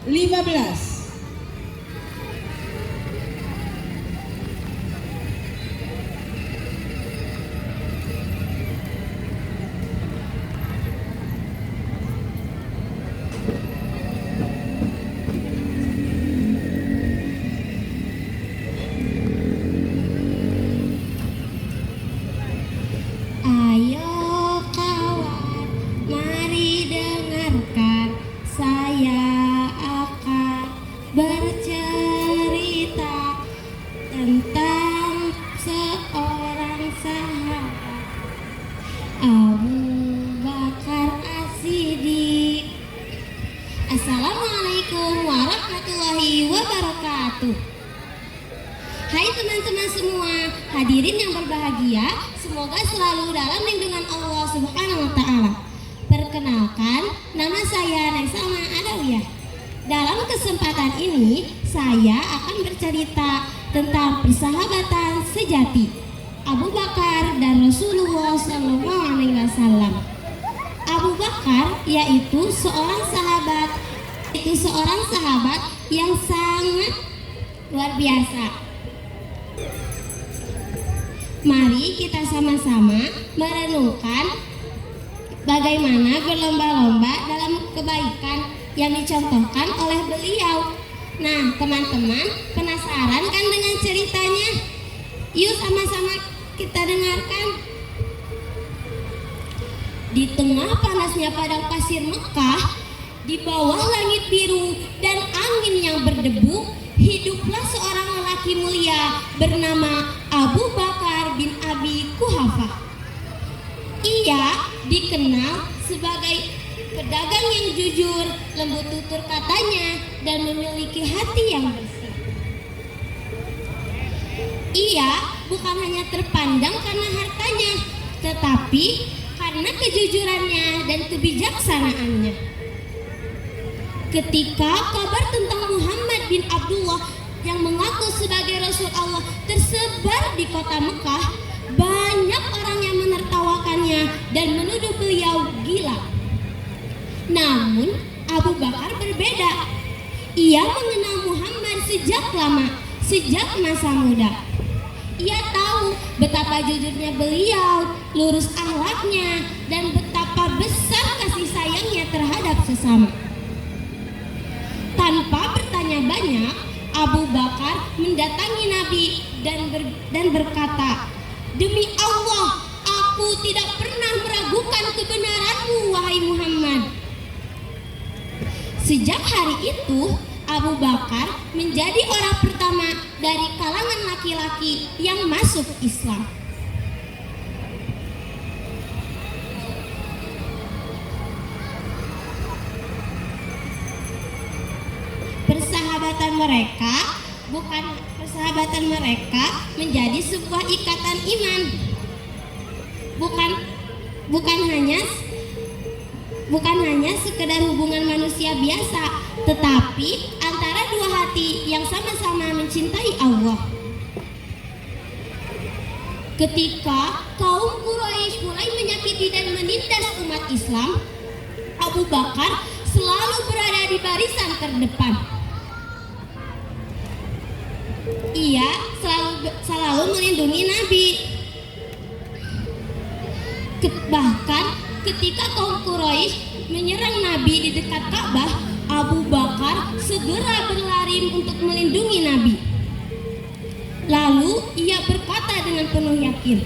15. Ayo kawan, mari dengarkan, saya akan bercerita tentang seorang sahabat, Abu Bakar As-Siddiq. Assalamualaikum warahmatullahi wabarakatuh. Hai teman-teman semua, hadirin yang berbahagia, semoga selalu dalam lindungan Allah Subhanahu wa Ta'ala. Perkenalkan, nama saya Naisalma Adawiyah. Dalam kesempatan ini, saya akan bercerita tentang persahabatan sejati Abu Bakar dan Rasulullah SAW. Abu Bakar yaitu seorang sahabat yang sangat luar biasa. Mari kita sama-sama merenungkan bagaimana berlomba-lomba dalam kebaikan yang dicontohkan oleh beliau. Nah, teman-teman penasaran kan dengan ceritanya? Yuk sama-sama kita dengarkan. Di tengah panasnya padang pasir Mekah, di bawah langit biru dan angin yang berdebu, hiduplah seorang lelaki mulia bernama Abu Bakar bin Abi Kuhafah. Ia dikenal sebagai pedagang yang jujur, lembut tutur katanya, dan memiliki hati yang bersih. Ia bukan hanya terpandang karena hartanya, tetapi karena kejujurannya dan kebijaksanaannya. Ketika kabar tentang Muhammad bin Abdullah yang mengaku sebagai Rasul Allah tersebar di kota Mekah, banyak orang yang menertawakannya dan menuduh beliau gila. Namun Abu Bakar berbeda. Ia mengenal Muhammad sejak lama, sejak masa muda. Ia tahu betapa jujurnya beliau, lurus akhlaknya, dan betapa besar kasih sayangnya terhadap sesama. Tanpa bertanya banyak, Abu Bakar mendatangi Nabi dan berkata, "Demi Allah, aku tidak pernah meragukan kebenaranmu, wahai Muhammad." Sejak hari itu, Abu Bakar menjadi orang pertama dari kalangan laki-laki yang masuk Islam. Persahabatan mereka menjadi sebuah ikatan iman. Bukan hanya sekedar hubungan manusia biasa, tetapi antara dua hati yang sama-sama mencintai Allah. Ketika kaum Quraisy mulai menyakiti dan menindas umat Islam, Abu Bakar selalu berada di barisan terdepan. Ia selalu melindungi Nabi. Bahkan ketika kaum Quraisy menyerang Nabi di dekat Ka'bah, Abu Bakar segera berlari untuk melindungi Nabi. Lalu ia berkata dengan penuh yakin,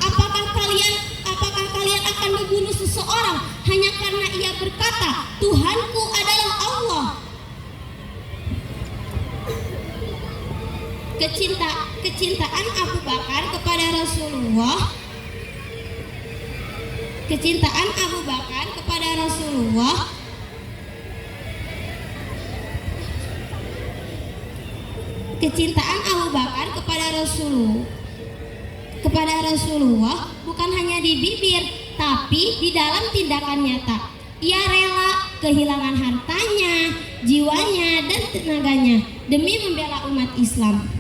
apakah kalian akan membunuh seseorang hanya karena ia berkata, Tuhanku adalah Allah? Kecintaan Abu Bakar kepada Rasulullah bukan hanya di bibir, tapi di dalam tindakan nyata. Ia rela kehilangan hartanya, jiwanya, dan tenaganya demi membela umat Islam.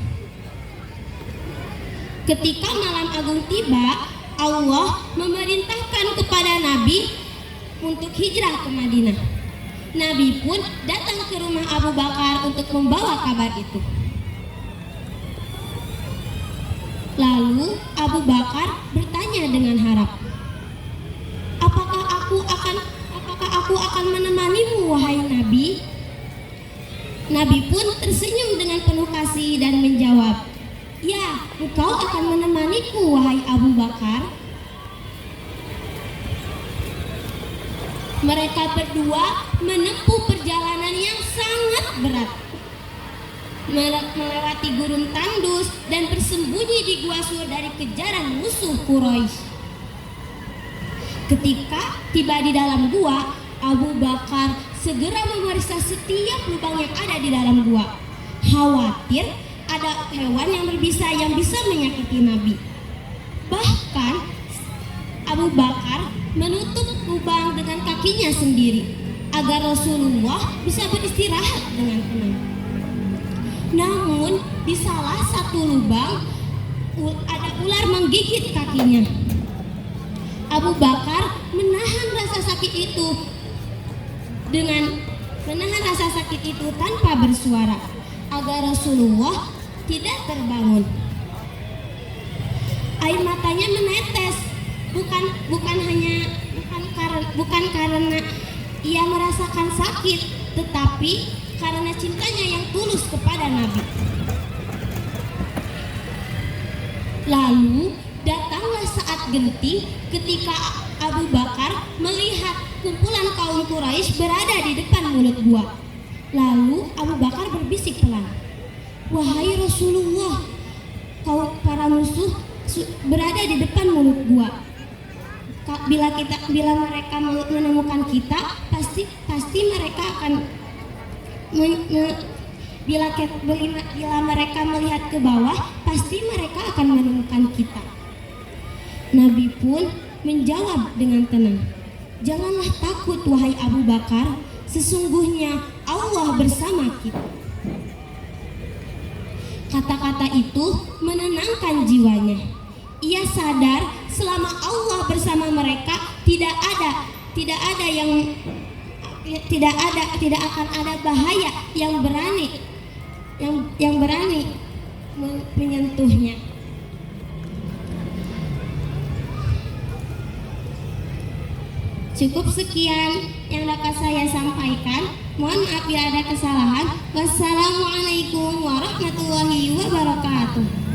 Ketika malam agung tiba, Allah memerintahkan kepada Nabi untuk hijrah ke Madinah. Nabi pun datang ke rumah Abu Bakar untuk membawa kabar itu. Lalu Abu Bakar bertanya dengan harap, apakah aku akan menemanimu wahai Nabi? Nabi pun tersenyum dengan penuh kasih dan menjawab, ya, engkau akan menemaniku wahai Abu Bakar. Mereka berdua menempuh perjalanan yang sangat berat, melewati gurun tandus dan bersembunyi di gua Sur dari kejaran musuh Quraisy. Ketika tiba di dalam gua, Abu Bakar segera memeriksa setiap lubang yang ada di dalam gua, khawatir ada hewan yang berbisa yang bisa menyakiti Nabi. Bahkan Abu Bakar menutup lubang dengan kakinya sendiri agar Rasulullah bisa beristirahat dengan tenang. Namun di salah satu lubang ada ular menggigit kakinya. Abu Bakar menahan rasa sakit itu tanpa bersuara agar Rasulullah tidak terbangun. Air matanya menetes, bukan karena ia merasakan sakit, tetapi karena cintanya yang tulus kepada Nabi. Lalu datanglah saat genting ketika Abu Bakar melihat kumpulan kaum Quraisy berada di depan mulut gua. Lalu Abu Bakar berbisik pelan, wahai Rasulullah, para musuh berada di depan mulut gua. Bila mereka menemukan kita, pasti mereka akan bila mereka melihat ke bawah, pasti mereka akan menemukan kita. Nabi pun menjawab dengan tenang, janganlah takut wahai Abu Bakar, sesungguhnya Allah bersama kita. Kata-kata itu menenangkan jiwanya. Ia sadar selama Allah bersama mereka tidak akan ada bahaya yang berani menyentuhnya. Cukup sekian yang dapat saya sampaikan. Mohon maaf bila ada kesalahan. Wassalamualaikum warahmatullahi wabarakatuh.